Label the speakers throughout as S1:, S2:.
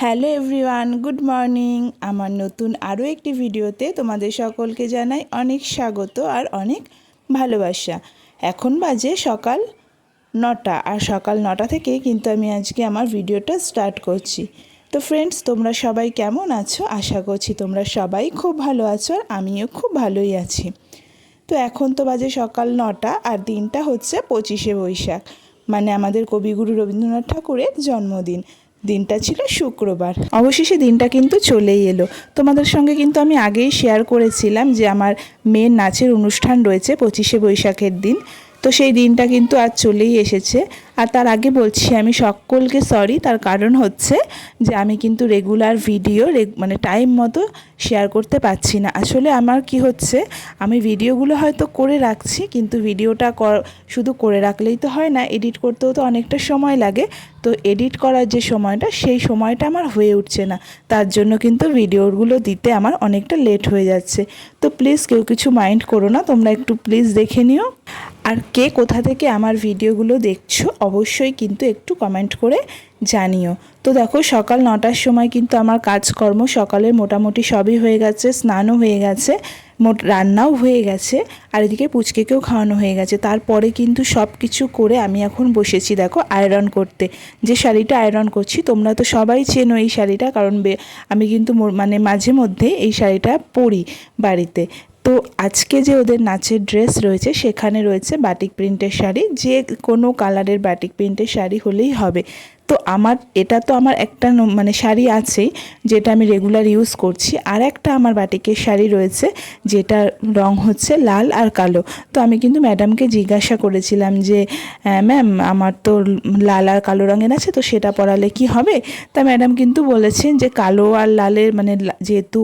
S1: Hello everyone, good morning. আমার নতুন আরও একটি ভিডিওতে তোমাদের সকলকে জানাই অনেক স্বাগত আর অনেক ভালোবাসা। এখন বাজে সকাল 9টা, আর সকাল 9টা থেকে কিন্তু আমি আজকে আমার ভিডিওটা স্টার্ট করছি। তো ফ্রেন্ডস, তোমরা সবাই কেমন আছো? আশা করছি তোমরা সবাই খুব ভালো আছো, আর আমিও খুব ভালোই আছি। তো এখন তো বাজে সকাল 9টা, আর দিনটা হচ্ছে 25শে বৈশাখ, মানে আমাদের কবিগুরু রবীন্দ্রনাথ ঠাকুরের জন্মদিন। দিনটা ছিল শুক্রবার। অবশেষে দিনটা কিন্তু চলেই এলো। তোমাদের সঙ্গে কিন্তু আমি আগেই শেয়ার করেছিলাম যে আমার মেয়ের নাচের অনুষ্ঠান রয়েছে 25শে বৈশাখের দিন। তো সেই দিনটা কিন্তু আজ চলেই এসেছে। আর তার আগে বলছি আমি সকলকে সরি, তার কারণ হচ্ছে যে আমি কিন্তু রেগুলার ভিডিও মানে টাইম মতো শেয়ার করতে পারছি না। আসলে আমার কি হচ্ছে, আমি ভিডিওগুলো হয়তো করে রাখছি, কিন্তু ভিডিওটা শুধু করে রাখলেই তো হয় না, এডিট করতেও তো অনেকটা সময় লাগে। তো এডিট করার যে সময়টা, সেই সময়টা আমার হয়ে উঠছে না। তার জন্য কিন্তু ভিডিওগুলো দিতে আমার অনেকটা লেট হয়ে যাচ্ছে। তো প্লিজ কেউ কিছু মাইন্ড করো না, তোমরা একটু প্লিজ দেখে নিও। আর কে কোথা থেকে আমার ভিডিওগুলো দেখছো অবশ্যই কিন্তু একটু কমেন্ট করে জানিও। তো দেখো, সকাল 9টার সময় কিন্তু আমার কাজকর্ম সকালের মোটামুটি সবই হয়ে গেছে। স্নানও হয়ে গেছে, রান্নাও হয়ে গেছে, আর এদিকে পুচকেকেও খাওয়ানো হয়ে গেছে। তারপরে কিন্তু সব কিছু করে আমি এখন বসেছি দেখো আয়রন করতে। যে শাড়িটা আয়রন করছি, তোমরা তো সবাই চেনো এই শাড়িটা, কারণ আমি কিন্তু মানে মাঝে মধ্যে এই শাড়িটা পরি বাড়িতে। তো আজকে যে ওদের নাচের ড্রেস রয়েছে, সেখানে রয়েছে বাটিক প্রিন্টের শাড়ি, যে কোনো কালারের বাটিক প্রিন্টের শাড়ি হলেই হবে। তো এটা তো আমার একটা মানে শাড়ি আছেই, যেটা আমি রেগুলার ইউজ করছি। আর একটা আমার বাটিকের শাড়ি রয়েছে, যেটার রং হচ্ছে লাল আর কালো। তো আমি কিন্তু ম্যাডামকে জিজ্ঞাসা করেছিলাম যে ম্যাম, আমার তো লাল আর কালো রঙের আছে, তো সেটা পরালে কি হবে? তা ম্যাডাম কিন্তু বলেছেন যে কালো আর লালের মানে যেহেতু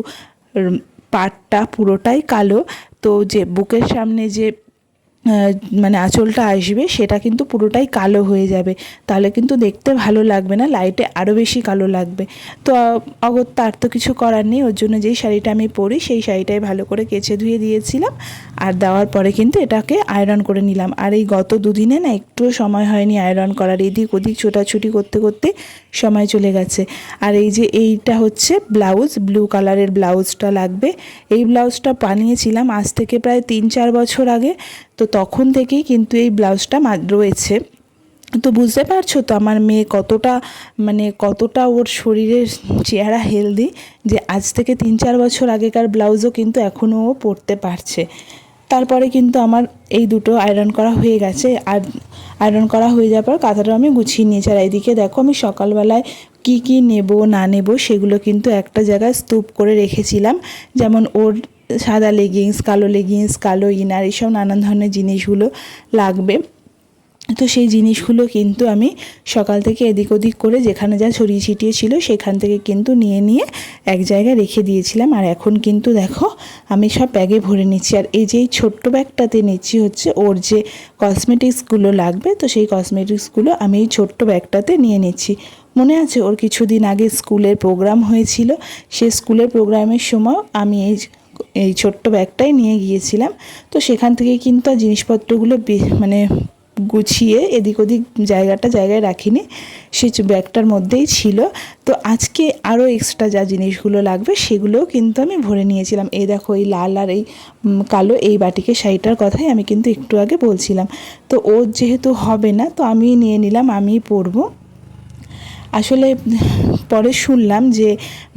S1: পাটটা পুরোটাই কালো, তো যে বুকের সামনে যে মানে আঁচলটা আসবে, সেটা কিন্তু পুরোটাই কালো হয়ে যাবে। তাহলে কিন্তু দেখতে ভালো লাগবে না, লাইটে আরও বেশি কালো লাগবে। তো অগত্যা আর তো কিছু করার নেই। ওর জন্য যেই শাড়িটা আমি পরি, সেই শাড়িটাই ভালো করে কেচে ধুয়ে দিয়েছিলাম। আর দেওয়ার পরে কিন্তু এটাকে আয়রন করে নিলাম। আর এই গত দুদিনে না একটুও সময় হয়নি আয়রন করার, এদিক ওদিক ছোটাছুটি করতে করতে সময় চলে গেছে। আর এই যে এইটা হচ্ছে ব্লাউজ, ব্লু কালারের ব্লাউজটা লাগবে। এই ব্লাউজটা বানিয়েছিলাম আজ থেকে প্রায় 3-4 বছর আগে। তো তখন থেকেই কিন্তু এই ব্লাউজটা রয়েছে। তো বুঝতে পারছো তো আমার মেয়ে কতটা ওর শরীরের চেহারা হেলদি, যে আজ থেকে 3-4 বছর আগেকার ব্লাউজও কিন্তু এখনও ও পরতে পারছে। তারপরে কিন্তু আমার এই দুটো আয়রন করা হয়ে গেছে। আর আয়রন করা হয়ে যাওয়ার পর কাঁথাটা আমি গুছিয়ে নিয়েছি। আর এইদিকে দেখো, আমি সকালবেলায় কি নেব না নেব সেগুলো কিন্তু একটা জায়গায় স্তূপ করে রেখেছিলাম। যেমন ওর সাদা লেগিংস, কালো ইনার, এইসব নানান ধরনের জিনিসগুলো লাগবে। তো সেই জিনিসগুলো কিন্তু আমি সকাল থেকে এদিক ওদিক করে যেখানে যা ছড়িয়ে ছিটিয়ে ছিল, সেখান থেকে কিন্তু নিয়ে এক জায়গায় রেখে দিয়েছিলাম। আর এখন কিন্তু দেখো আমি সব ব্যাগে ভরে নিচ্ছি। আর এই যে এই ছোট্ট ব্যাগটাতে নিচ্ছি হচ্ছে ওর যে কসমেটিক্সগুলো লাগবে। তো সেই কসমেটিক্সগুলো আমি এই ছোট্ট ব্যাগটাতে নিয়ে নিচ্ছি। মনে আছে ওর কিছুদিন আগে স্কুলের প্রোগ্রাম হয়েছিল, সেই স্কুলের প্রোগ্রামের সময় আমি এই ছোট্ট ব্যাগটাই নিয়ে গিয়েছিলাম। তো সেখান থেকে কিন্তু জিনিসপত্রগুলো মানে গুছিয়ে এদিক ওদিক জায়গায় রাখিনি, সেই ব্যাগটার মধ্যেই ছিল। তো আজকে আরও এক্সট্রা যা জিনিসগুলো লাগবে সেগুলোও কিন্তু আমি ভরে নিয়েছিলাম। এই দেখো, এই লাল আর এই কালো এই বাটিকের শাড়িটার কথাই আমি কিন্তু একটু আগে বলছিলাম। তো ওর যেহেতু হবে না, তো আমি নিয়ে নিলাম, আমিই পরবো। আসলে পরে শুনলাম যে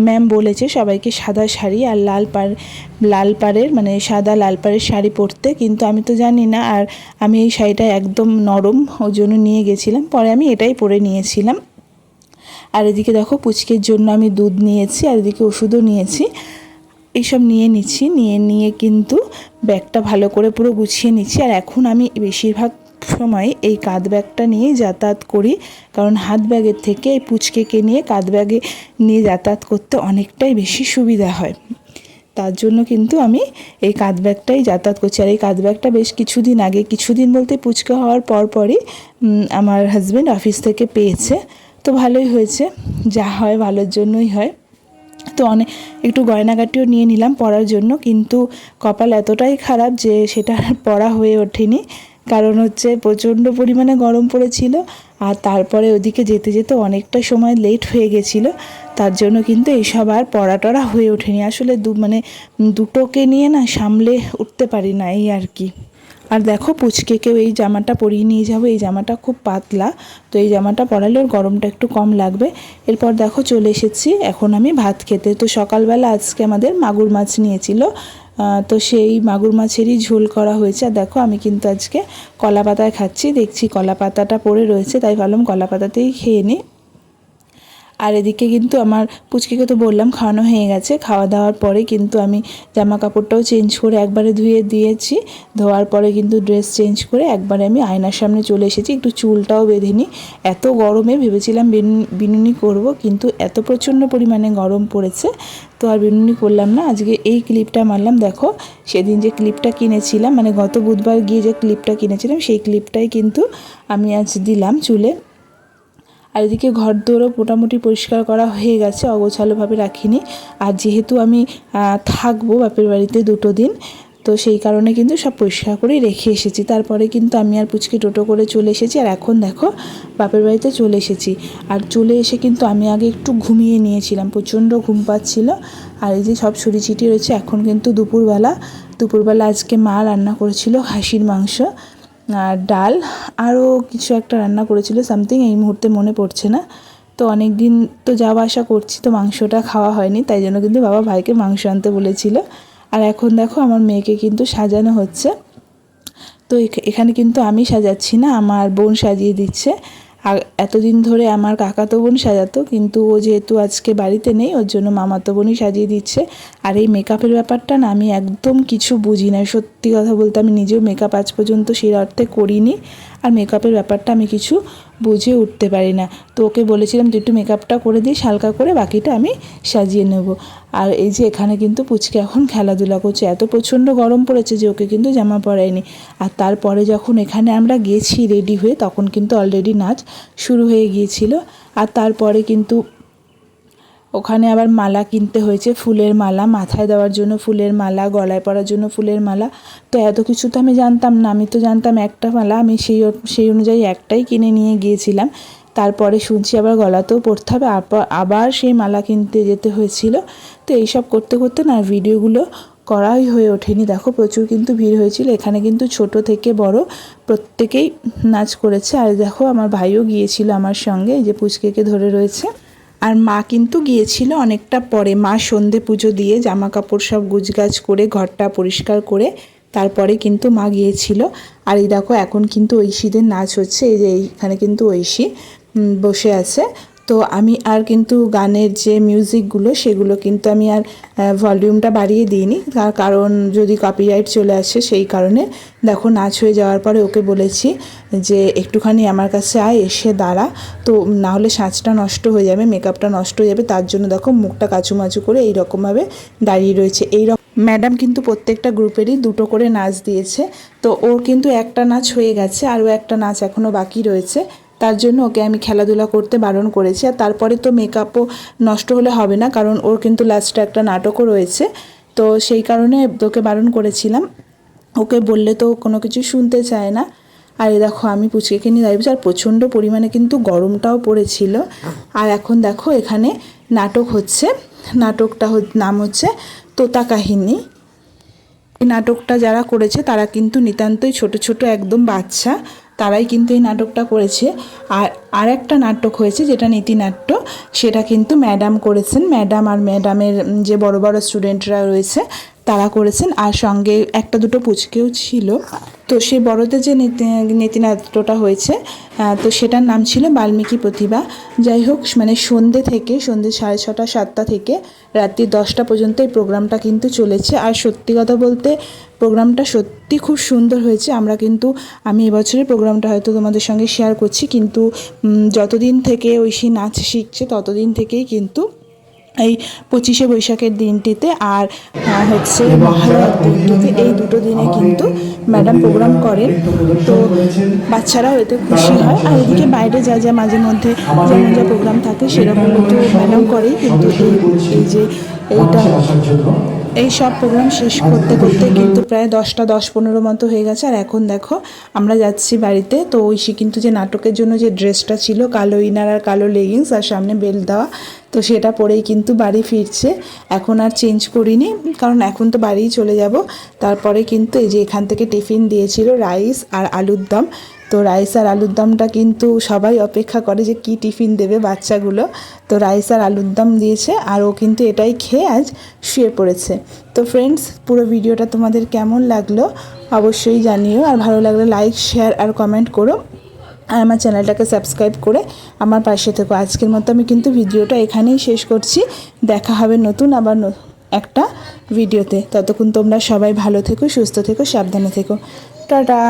S1: ম্যাম বলেছে সবাইকে সাদা শাড়ি আর লাল পাড়ের মানে সাদা লাল পাড়ের শাড়ি পরতে, কিন্তু আমি তো জানি না। আর আমি এই শাড়িটা একদম নরম, ওই জন্য নিয়ে গেছিলাম। পরে আমি এটাই পরে নিয়েছিলাম। আর এদিকে দেখো, পুচকের জন্য আমি দুধ নিয়েছি, আর এদিকে ওষুধও নিয়েছি। এইসব নিয়ে কিন্তু ব্যাগটা ভালো করে পুরো গুছিয়ে নিচ্ছি। আর এখন আমি বেশিরভাগ সময় এই কাঁধ ব্যাগটা নিয়েই যাতায়াত করি, কারণ হাত ব্যাগের থেকে এই পুচকেকে নিয়ে কাঁধ ব্যাগে নিয়ে যাতায়াত করতে অনেকটাই বেশি সুবিধা হয়। তার জন্য কিন্তু আমি এই কাঁধ ব্যাগটাই যাতায়াত করছি। আর এই কাঁধ ব্যাগটা বেশ কিছুদিন বলতে পুচকে হওয়ার পরই আমার হাজব্যান্ড অফিস থেকে পেয়েছে। তো ভালোই হয়েছে, যা হয় ভালোর জন্যই হয়। তো একটু গয়নাগাটিও নিয়ে নিলাম পরার জন্য, কিন্তু কপাল এতটাই খারাপ যে সেটা পরা হয়ে ওঠেনি। কারণ হচ্ছে প্রচণ্ড পরিমাণে গরম পড়েছিল, আর তারপরে ওদিকে যেতে যেতে অনেকটা সময় লেট হয়ে গেছিলো। তার জন্য কিন্তু এইসব আর পড়া টড়া হয়ে ওঠেনি। আসলে দুটোকে নিয়ে না সামলে উঠতে পারি না, এই আর কি। আর দেখো পুচকেকেও এই জামাটা পরিয়ে নিয়ে যাবো। এই জামাটা খুব পাতলা, তো এই জামাটা পরালে ওর গরমটা একটু কম লাগবে। এরপর দেখো চলে এসেছি এখন আমি ভাত খেতে। তো সকালবেলা আজকে আমাদের মাগুর মাছ নিয়েছিল, তো সেই মাগুর মাছেরই ঝোল করা হয়েছে। আর দেখো আমি কিন্তু আজকে কলা পাতায় খাচ্ছি, দেখছি কলা পাতাটা পড়ে রয়েছে, তাই ভাবলাম কলা পাতাতেই খেয়ে নিই। আর এদিকে কিন্তু আমার পুচকিকে তো বললাম খাওয়ানো হয়ে গেছে। খাওয়া দাওয়ার পরে কিন্তু আমি জামা কাপড়টাও চেঞ্জ করে একবারে ধুয়ে দিয়েছি। ধোয়ার পরে কিন্তু ড্রেস চেঞ্জ করে একবারে আমি আয়নার সামনে চলে এসেছি। একটু চুলটাও বেঁধে নিই, এত গরমে ভেবেছিলাম বিনুনি করব, কিন্তু এত প্রচণ্ড পরিমাণে গরম পড়েছে, তো আর বিনুনি করলাম না। আজকে এই ক্লিপটা মারলাম। দেখো সেদিন যে ক্লিপটা কিনেছিলাম, মানে গত বুধবার গিয়ে যে ক্লিপটা কিনেছিলাম, সেই ক্লিপটাই কিন্তু আমি আজ দিলাম চুলে। আর এদিকে ঘর দোরও মোটামুটি পরিষ্কার করা হয়ে গেছে, অগোছালোভাবে রাখিনি। আর যেহেতু আমি থাকবো বাপের বাড়িতে 2 দিন, তো সেই কারণে কিন্তু সব পরিষ্কার করেই রেখে এসেছি। তারপরে কিন্তু আমি আর পুচকি টোটো করে চলে এসেছি। আর এখন দেখো বাপের বাড়িতে চলে এসেছি। আর চলে এসে কিন্তু আমি আগে একটু ঘুমিয়ে নিয়েছিলাম, প্রচণ্ড ঘুম পাচ্ছিল। আর এই যে সব ছড়ি ছিটিয়ে রয়েছে। এখন কিন্তু দুপুরবেলা আজকে মা রান্না করেছিল খাসির মাংস আর ডাল, আরও কিছু একটা রান্না করেছিল, সামথিং এই মুহূর্তে মনে পড়ছে না। তো অনেক দিন তো যাওয়া আসা করছি, তো মাংসটা খাওয়া হয়নি, তাই জন্য কিন্তু বাবা ভাইকে মাংস আনতে বলেছিল। আর এখন দেখো আমার মেয়েকে কিন্তু সাজানো হচ্ছে। তো এখানে কিন্তু আমি সাজাচ্ছি না, আমার বোন সাজিয়ে দিচ্ছে। আর এতদিন ধরে আমার কাকাতো বোন সাজাতো, কিন্তু ও যেহেতু আজকে বাড়িতে নেই, ওর জন্য মামাতো বোনই সাজিয়ে দিচ্ছে। আর এই মেকআপের ব্যাপারটা না আমি একদম কিছু বুঝি না, সত্যি কথা বলতে। আমি নিজেও মেকআপ আজ পর্যন্ত সেই অর্থে করিনি, আর মেকআপের ব্যাপারটা আমি কিছু বুঝে উঠতে পারি না। তো ওকে বলেছিলাম তুই একটু মেকআপটা করে দিস হালকা করে, বাকিটা আমি সাজিয়ে নেব। আর এই যে এখানে কিন্তু পুচকে এখন খেলাধুলা করছে, এত প্রচণ্ড গরম পড়েছে যে ওকে কিন্তু জামা পরায়নি। আর তারপরে যখন এখানে আমরা গেছি রেডি হয়ে, তখন কিন্তু অলরেডি নাচ শুরু হয়ে গিয়েছিল। আর তারপরে কিন্তু ওখানে আবার মালা কিনতে হয়েছে, ফুলের মালা, মাথায় দেওয়ার জন্য ফুলের মালা, গলায় পরার জন্য ফুলের মালা। তো এত কিছু তো আমি জানতাম না, আমি তো জানতাম একটা মালা, আমি সেই অনুযায়ী একটাই কিনে নিয়ে গিয়েছিলাম। তারপরে শুনছি আবার গলাতেও পরতে হবে, আবার সেই মালা কিনতে যেতে হয়েছিল। তো এইসব করতে করতে না ভিডিওগুলো করাই হয়ে ওঠেনি। দেখো প্রচুর কিন্তু ভিড় হয়েছিল, এখানে কিন্তু ছোট থেকে বড় প্রত্যেকেই নাচ করেছে। আর দেখো আমার ভাইও গিয়েছিল আমার সঙ্গে, এই যে পুচকেকে ধরে রয়েছে। আর মা কিন্তু গিয়েছিল অনেকটা পরে, মা সন্ধে পুজো দিয়ে জামা কাপড় সব গুছগাছ করে ঘরটা পরিষ্কার করে তারপরে কিন্তু মা গিয়েছিল। আর এই দেখো এখন কিন্তু ঐশীদের নাচ হচ্ছে, এই যে এইখানে কিন্তু ঐশী বসে আছে। তো আমি আর কিন্তু গানের যে মিউজিকগুলো সেগুলো কিন্তু আমি আর ভলিউমটা বাড়িয়ে দিইনি, তার কারণ যদি কপিরাইট চলে আসে, সেই কারণে। দেখো নাচ হয়ে যাওয়ার পরে ওকে বলেছি যে একটুখানি আমার কাছে আয়, এসে দাঁড়া, তো নাহলে সাজটা নষ্ট হয়ে যাবে, মেকআপটা নষ্ট হয়ে যাবে। তার জন্য দেখো মুখটা কাচুমাচু করে এইরকমভাবে দাঁড়িয়ে রয়েছে। ম্যাডাম কিন্তু প্রত্যেকটা গ্রুপেরই 2টো করে নাচ দিয়েছে। তো ওর কিন্তু একটা নাচ হয়ে গেছে, আরও একটা নাচ এখনও বাকি রয়েছে। তার জন্য ওকে আমি খেলাধুলা করতে বারণ করেছি। আর তারপরে তো মেকআপও নষ্ট হলে হবে না, কারণ ওর কিন্তু লাস্টে একটা নাটকও রয়েছে, তো সেই কারণে তোকে বারণ করেছিলাম। ওকে বললে তো কোনো কিছু শুনতে চায় না। আর এই দেখো আমি পুচকেকে নিয়ে দাঁড়িয়েছি, আর প্রচণ্ড পরিমাণে কিন্তু গরমটাও পড়েছিল। আর এখন দেখো এখানে নাটক হচ্ছে, নাটকটা নাম হচ্ছে তোতা কাহিনী। এই নাটকটা যারা করেছে তারা কিন্তু নিতান্তই ছোট ছোট একদম বাচ্চা, তারাই কিন্তু এই নাটকটা করেছে। আর একটা নাটক হয়েছে যেটা নীতিনাট্য, সেটা কিন্তু ম্যাডাম করেছেন। ম্যাডাম আর ম্যাডামের যে বড় বড় স্টুডেন্টরা রয়েছে তারা করেছেন, আর সঙ্গে একটা দুটো পুচকেও ছিল। তো সেই বড়দের যে নীতিনাট্যটা হয়েছে, তো সেটার নাম ছিল বাল্মীকি প্রতিভা। যাই হোক, মানে সন্ধ্যে 6:30 7টা থেকে রাত্রি 10টা পর্যন্ত এই প্রোগ্রামটা কিন্তু চলেছে। আর সত্যি কথা বলতে প্রোগ্রামটা সত্যি খুব সুন্দর হয়েছে। আমি এবছরের প্রোগ্রামটা হয়তো তোমাদের সঙ্গে শেয়ার করছি, কিন্তু যতদিন থেকে ঐশী নাচ শিখছে ততদিন থেকেই কিন্তু এই 25শে বৈশাখের দিনটিতে আর হচ্ছে মহালয়ার দিনটিতে, এই 2টো দিনে কিন্তু ম্যাডাম প্রোগ্রাম করেন। তো বাচ্চারাও এতে খুশি হয়। আর এদিকে বাইরে যা যা মাঝে মধ্যে যেমন যা প্রোগ্রাম থাকে সেরকম তো ম্যাডাম করেই, কিন্তু এই যে এইটা এই সব প্রোগ্রাম শেষ করতে করতে কিন্তু প্রায় 10টা 10-15 মতো হয়ে গেছে। আর এখন দেখো আমরা যাচ্ছি বাড়িতে। তো ঐশী কিন্তু যে নাটকের জন্য যে ড্রেসটা ছিল, কালো ইনার আর কালো লেগিংস আর সামনে বেল্ট দেওয়া, তো সেটা পরেই কিন্তু বাড়ি ফিরছে। এখন আর চেঞ্জ করিনি, কারণ এখন তো বাড়িই চলে যাব। তারপরে কিন্তু এই যে এখান থেকে টিফিন দিয়েছিল রাইস আর আলুর দম। তো রাইস আর আলুর দমটা কিন্তু সবাই অপেক্ষা করে যে কি টিফিন দেবে বাচ্চাগুলো। তো রাইস আর আলুর দম দিয়েছে, আর ও কিন্তু এটাই খেয়ে আজ শুয়ে পড়েছে। তো ফ্রেন্ডস, পুরো ভিডিওটা তোমাদের কেমন লাগলো অবশ্যই জানিও, আর ভালো লাগলে লাইক, শেয়ার আর কমেন্ট করো, আর আমার চ্যানেলটাকে সাবস্ক্রাইব করে আমার পাশে থেকো। আজকের মতো আমি কিন্তু ভিডিওটা এখানেই শেষ করছি। দেখা হবে নতুন আবার একটা ভিডিওতে। ততক্ষণ তোমরা সবাই ভালো থেকো, সুস্থ থেকো, সাবধানে থেকো। টাটা।